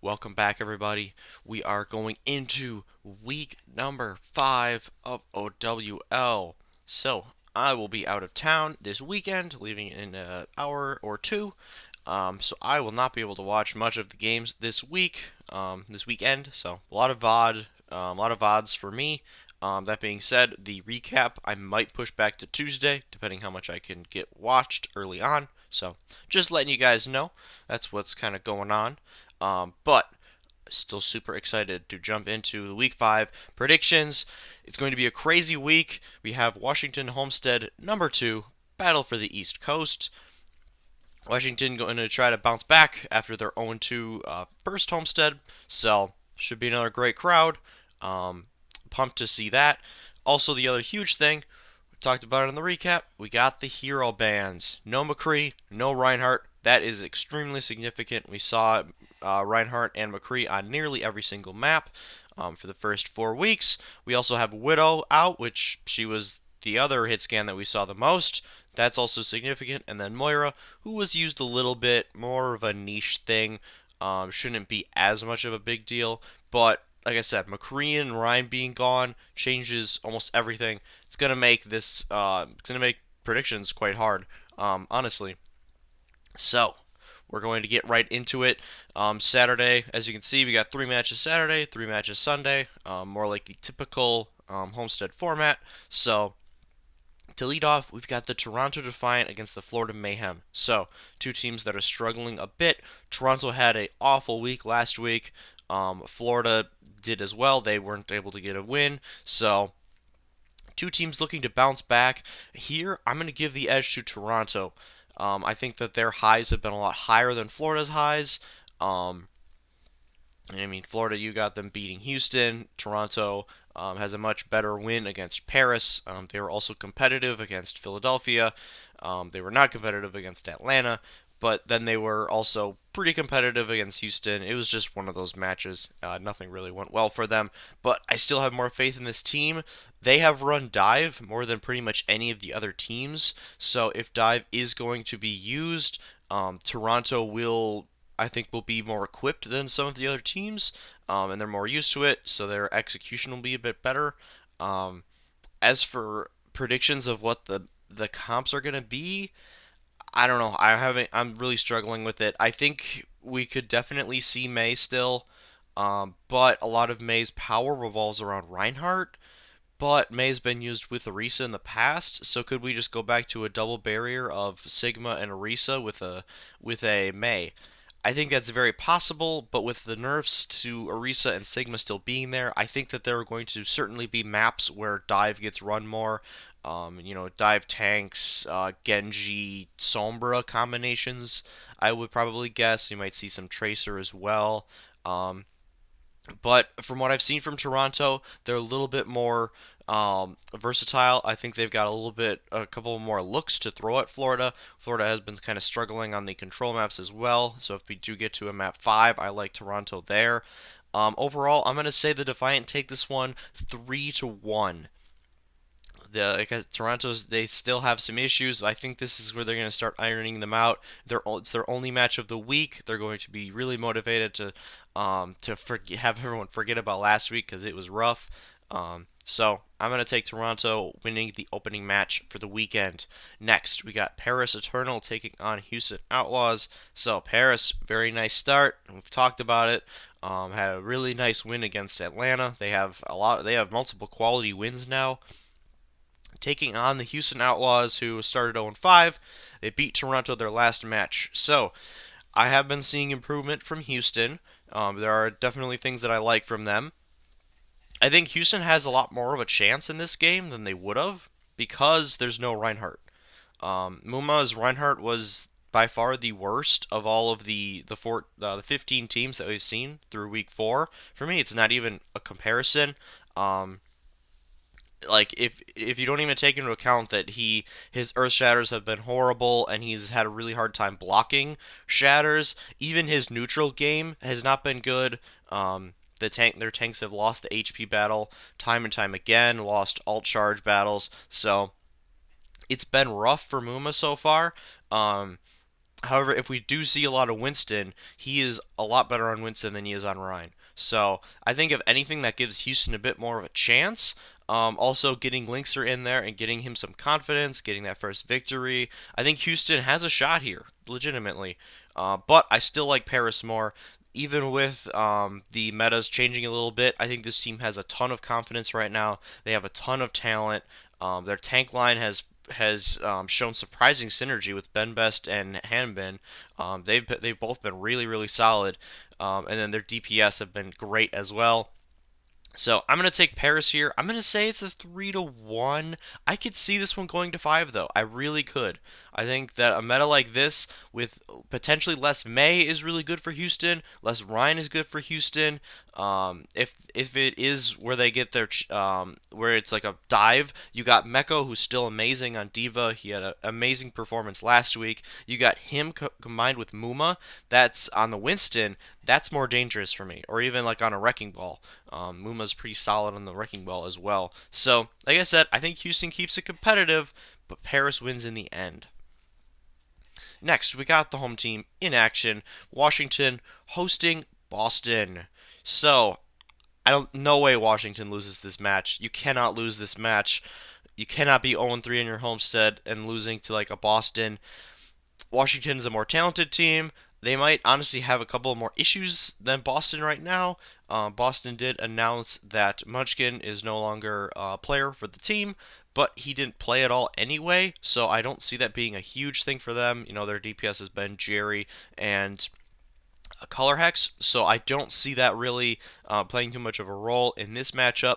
Welcome back, everybody. We are going into week number 5 of OWL. So, I will be out of town this weekend, leaving in an hour or two. So, I will not be able to watch much of the games this week, this weekend. So, a lot of VODs for me. That being said, the recap I might push back to Tuesday, depending how much I can get watched early on. So, just letting you guys know, that's what's kind of going on. But still super excited to jump into the week 5 predictions. It's going to be a crazy week. We have Washington Homestead number 2, battle for the East Coast. Washington going to try to bounce back after their 0-2 first Homestead, so should be another great crowd. Pumped to see that. Also, the other huge thing, we talked about it in the recap, we got the hero bans. No McCree, no Reinhardt. That is extremely significant. We saw Reinhardt and McCree on nearly every single map for the first 4 weeks. We also have Widow out, which she was the other hit scan that we saw the most. That's also significant. And then Moira, who was used a little bit, more of a niche thing. Shouldn't be as much of a big deal. But like I said, McCree and Ryan being gone changes almost everything. It's gonna make it's gonna make predictions quite hard, honestly. So, we're going to get right into it. Saturday, as you can see, we got 3 matches Saturday, 3 matches Sunday, more like the typical Homestead format. So, to lead off, we've got the Toronto Defiant against the Florida Mayhem. So, two teams that are struggling a bit. Toronto had an awful week last week. Florida did as well. They weren't able to get a win. So, two teams looking to bounce back. Here, I'm going to give the edge to Toronto. I think that their highs have been a lot higher than Florida's highs. I mean, Florida, you got them beating Houston. Toronto has a much better win against Paris. They were also competitive against Philadelphia. They were not competitive against Atlanta, but then they were also pretty competitive against Houston. It was just one of those matches. Nothing really went well for them, but I still have more faith in this team. They have run dive more than pretty much any of the other teams, so if dive is going to be used, Toronto will, I think, will be more equipped than some of the other teams, and they're more used to it, so their execution will be a bit better. Um, as for predictions of what the comps are going to be, I don't know. I'm really struggling with it. I think we could definitely see May still, but a lot of May's power revolves around Reinhardt. But May's been used with Orisa in the past, so could we just go back to a double barrier of Sigma and Orisa with a May? I think that's very possible, but with the nerfs to Orisa and Sigma still being there, I think that there are going to certainly be maps where dive gets run more. Dive tanks, Genji, Sombra combinations. I would probably guess you might see some Tracer as well. Um, but from what I've seen from Toronto, they're a little bit more versatile. I think they've got a couple more looks to throw at Florida. Florida has been kind of struggling on the control maps as well. So if we do get to a map 5, I like Toronto there. Overall, I'm going to say the Defiant take this one 3-1. Because Toronto's, they still have some issues. I think this is where they're going to start ironing them out. It's their only match of the week. They're going to be really motivated to have everyone forget about last week because it was rough. So I'm going to take Toronto winning the opening match for the weekend. Next, we got Paris Eternal taking on Houston Outlaws. So Paris, very nice start. We've talked about it. Had a really nice win against Atlanta. They have multiple quality wins now, taking on the Houston Outlaws, who started 0-5. They beat Toronto their last match. So, I have been seeing improvement from Houston. There are definitely things that I like from them. I think Houston has a lot more of a chance in this game than they would have because there's no Reinhardt. Muma's Reinhardt was by far the worst of all of the 15 teams that we've seen through week 4. For me, it's not even a comparison. Like if you don't even take into account that his earth shatters have been horrible and he's had a really hard time blocking shatters, even his neutral game has not been good. Their tanks have lost the HP battle time and time again, lost alt charge battles, so it's been rough for Muma so far. However, if we do see a lot of Winston, he is a lot better on Winston than he is on Ryan. So I think if anything, that gives Houston a bit more of a chance. Also, getting Linkser in there and getting him some confidence, getting that first victory. I think Houston has a shot here, legitimately. But I still like Paris more. Even with the metas changing a little bit, I think this team has a ton of confidence right now. They have a ton of talent. Their tank line has shown surprising synergy with Ben Best and Hanbin. They've both been really solid, and then their DPS have been great as well. So I'm gonna take Paris here. I'm gonna say it's a 3-1. I could see this one going to 5 though. I really could. I think that a meta like this with potentially less May is really good for Houston. Less Ryan is good for Houston. If it is where they get their where it's like a dive, you got Meko who's still amazing on Diva. He had an amazing performance last week. You got him combined with Muma. That's on the Winston. That's more dangerous for me. Or even like on a Wrecking Ball. Muma's pretty solid on the Wrecking Ball as well. So, like I said, I think Houston keeps it competitive, but Paris wins in the end. Next, we got the home team in action. Washington hosting Boston. So, I don't. No way Washington loses this match. You cannot lose this match. You cannot be 0-3 in your homestead and losing to like a Boston. Washington's a more talented team. They might honestly have a couple more issues than Boston right now. Boston did announce that Munchkin is no longer a player for the team, but he didn't play at all anyway, so I don't see that being a huge thing for them. You know, their DPS has been Jerry and a Color Hex, so I don't see that really playing too much of a role in this matchup.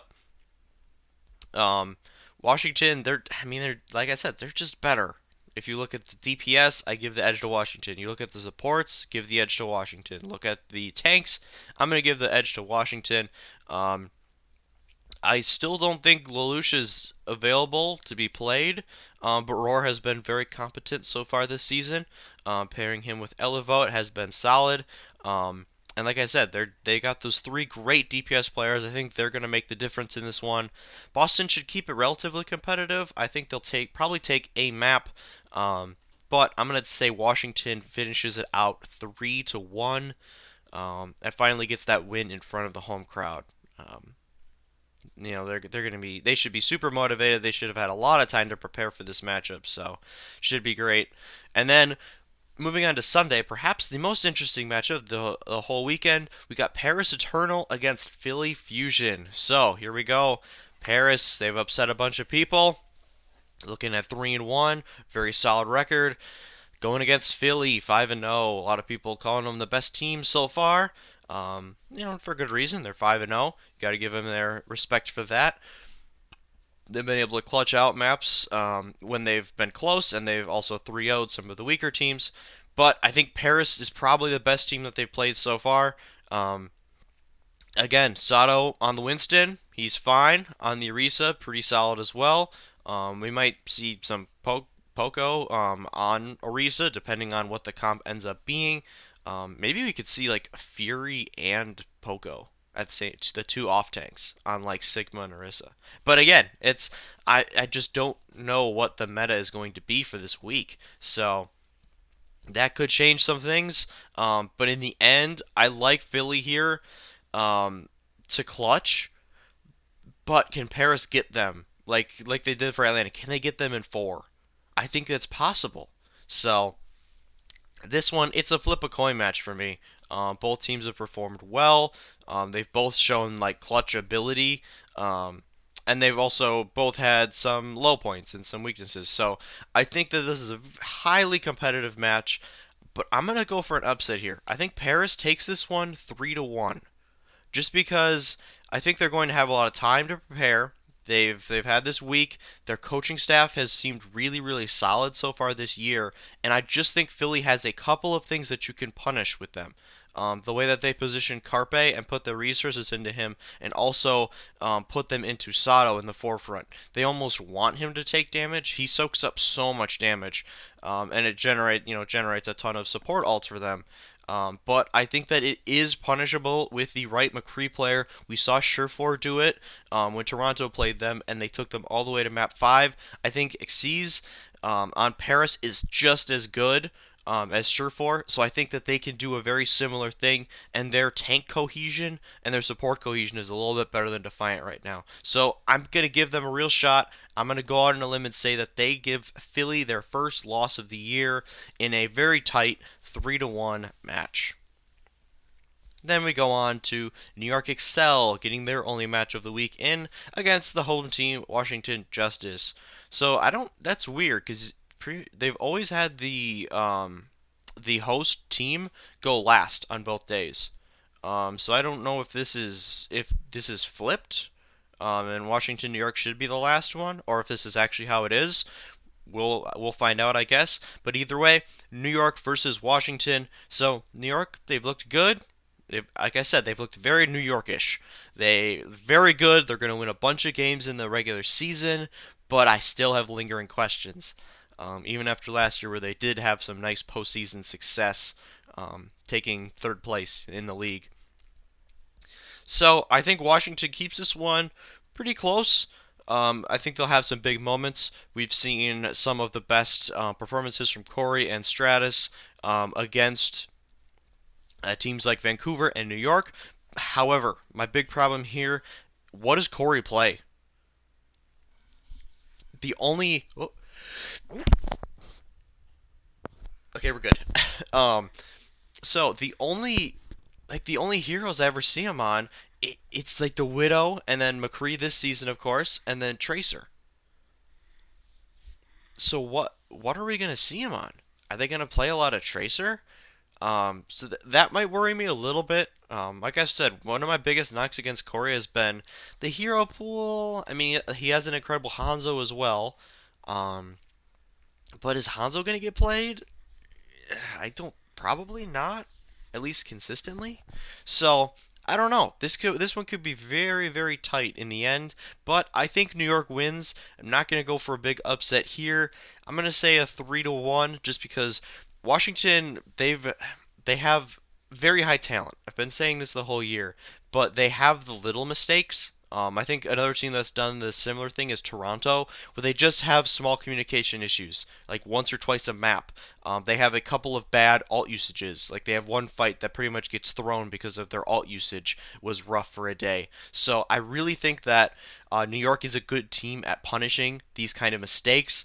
Um, Washington, they're like I said, they're just better. If you look at the DPS, I give the edge to Washington. You look at the supports, give the edge to Washington. Look at the tanks, I'm going to give the edge to Washington. Um, I still don't think Lelouch is available to be played, but Roar has been very competent so far this season. Pairing him with Elevote has been solid. And like I said, they got those three great DPS players. I think they're going to make the difference in this one. Boston should keep it relatively competitive. I think they'll probably take a map, but I'm going to say Washington finishes it out 3-1, and finally gets that win in front of the home crowd. You know they're going to be they should be super motivated. They should have had a lot of time to prepare for this matchup, so should be great. And then moving on to Sunday, perhaps the most interesting matchup of the whole weekend, we got Paris Eternal against Philly Fusion. So here we go. Paris, they've upset a bunch of people. Looking at 3-1, very solid record. Going against Philly, 5-0. A lot of people calling them the best team so far. You know, for good reason. They're 5-0. You got to give them their respect for that. They've been able to clutch out maps when they've been close, and they've also 3-0'd some of the weaker teams. But I think Paris is probably the best team that they've played so far. Again, Sato on the Winston, he's fine. On the Orisa, pretty solid as well. We might see some Poco on Orisa, depending on what the comp ends up being. Maybe we could see like Fury and Poco at the two off tanks on like Sigma and Orisa. But again, I just don't know what the meta is going to be for this week. So that could change some things. But in the end, I like Philly here to clutch. But can Paris get them like they did for Atlanta? Can they get them in 4? I think that's possible. So this one, it's a flip a coin match for me. Both teams have performed well. They've both shown like clutch ability, and they've also both had some low points and some weaknesses. So I think that this is a highly competitive match. But I'm gonna go for an upset here. I think Paris takes this one 3-1, just because I think they're going to have a lot of time to prepare. They've had this week. Their coaching staff has seemed really solid so far this year, and I just think Philly has a couple of things that you can punish with them. The way that they position Carpe and put the resources into him, and also put them into Sato in the forefront. They almost want him to take damage. He soaks up so much damage, and it generates a ton of support ults for them. But I think that it is punishable with the right McCree player. We saw Surefour do it when Toronto played them, and they took them all the way to map 5. I think Xyz on Paris is just as good. as Surefour, so I think that they can do a very similar thing, and their tank cohesion and their support cohesion is a little bit better than Defiant right now. So I'm going to give them a real shot. I'm going to go out on a limb and say that they give Philly their first loss of the year in a very tight 3-1 match. Then we go on to New York Excel, getting their only match of the week in against the home team, Washington Justice. So I don't. That's weird because they've always had the host team go last on both days. So I don't know if this is flipped, and Washington New York should be the last one, or if this is actually how it is. We'll find out, I guess. But either way, New York versus Washington. So New York, they've looked good. Like I said, they've looked very New Yorkish. They very good. They're going to win a bunch of games in the regular season, but I still have lingering questions. Even after last year, where they did have some nice postseason success, taking third place in the league. So I think Washington keeps this one pretty close. I think they'll have some big moments. We've seen some of the best performances from Corey and Stratus against teams like Vancouver and New York. However, my big problem here, what does Corey play? The only okay, we're good. um, so the only heroes I ever see him on, it's like the Widow and then McCree this season, of course, and then Tracer. So what are we gonna see him on? Are they gonna play a lot of Tracer? So that might worry me a little bit. Like I said, one of my biggest knocks against Corey has been the hero pool. I mean, he has an incredible Hanzo as well. Um, but is Hanzo going to get played? I don't. Probably not. At least consistently. So I don't know. This one could be very very tight in the end. But I think New York wins. I'm not going to go for a big upset here. I'm going to say a 3-1 just because Washington they have very high talent. I've been saying this the whole year, but they have the little mistakes. I think another team that's done the similar thing is Toronto, where they just have small communication issues, like once or twice a map. They have a couple of bad alt usages. Like they have one fight that pretty much gets thrown because of their alt usage was rough for a day. So I really think that New York is a good team at punishing these kind of mistakes.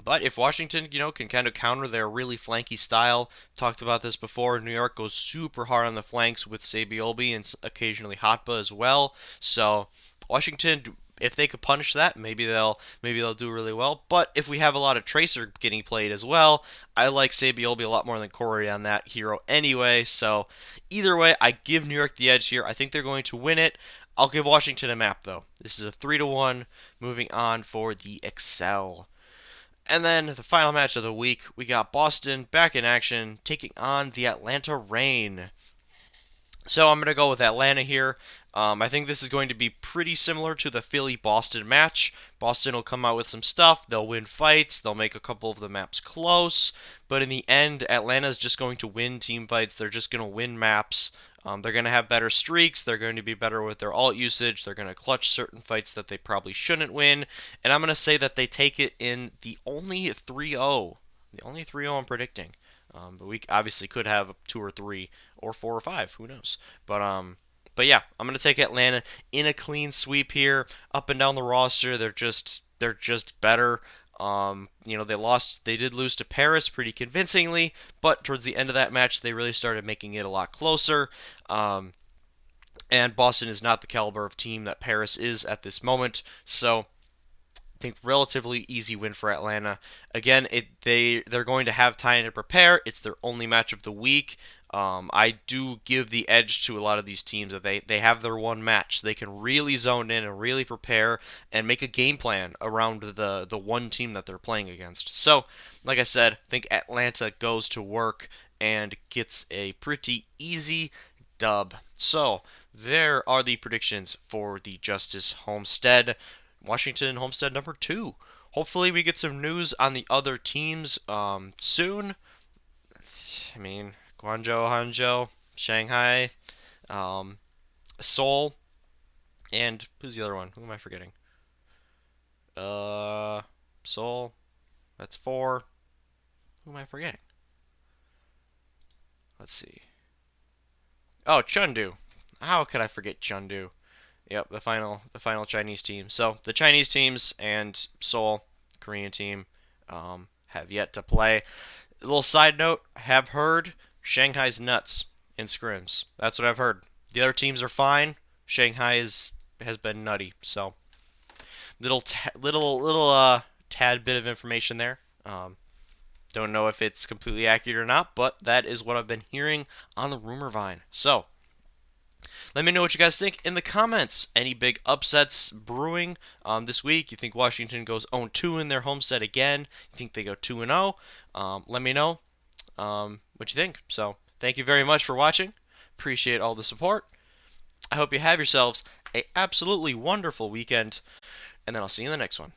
But if Washington, can kind of counter their really flanky style, talked about this before, New York goes super hard on the flanks with Sabiolbi and occasionally Hotba as well. So Washington, if they could punish that, maybe they'll do really well. But if we have a lot of Tracer getting played as well, I like Sabiolbi a lot more than Corey on that hero anyway. So either way, I give New York the edge here. I think they're going to win it. I'll give Washington a map though. This is a 3-1. Moving on for the Excel. And then the final match of the week, we got Boston back in action, taking on the Atlanta Reign. So I'm going to go with Atlanta here. I think this is going to be pretty similar to the Philly Boston match. Boston will come out with some stuff. They'll win fights. They'll make a couple of the maps close. But in the end, Atlanta's just going to win team fights. They're just going to win maps. They're going to have better streaks. They're going to be better with their alt usage. They're going to clutch certain fights that they probably shouldn't win. And I'm going to say that they take it in the only 3-0. The only 3-0 I'm predicting. But we obviously could have 2 or 3 or 4 or 5. Who knows? But yeah, I'm gonna take Atlanta in a clean sweep here, up and down the roster. They're just better. They did lose to Paris pretty convincingly, but towards the end of that match, they really started making it a lot closer. And Boston is not the caliber of team that Paris is at this moment, so think relatively easy win for Atlanta. Again, they're going to have time to prepare. It's their only match of the week. I do give the edge to a lot of these teams that they have their one match. They can really zone in and really prepare and make a game plan around the one team that they're playing against. So, like I said, I think Atlanta goes to work and gets a pretty easy dub. So, there are the predictions for the Justice Homestead. Washington Homestead number 2. Hopefully we get some news on the other teams soon. I mean, Guangzhou, Hangzhou, Shanghai, um, Seoul, and who's the other one? Who am I forgetting? Seoul. That's 4. Who am I forgetting? Let's see. Oh, Chengdu. How could I forget Chengdu? Yep, the final Chinese team. So the Chinese teams and Seoul, Korean team, have yet to play. A little side note: have heard Shanghai's nuts in scrims. That's what I've heard. The other teams are fine. Shanghai has been nutty. So little tad bit of information there. Don't know if it's completely accurate or not, but that is what I've been hearing on the rumor vine. So let me know what you guys think in the comments. Any big upsets brewing this week? You think Washington goes 0-2 in their home set again? You think they go 2-0? Let me know what you think. So thank you very much for watching. Appreciate all the support. I hope you have yourselves a absolutely wonderful weekend, and then I'll see you in the next one.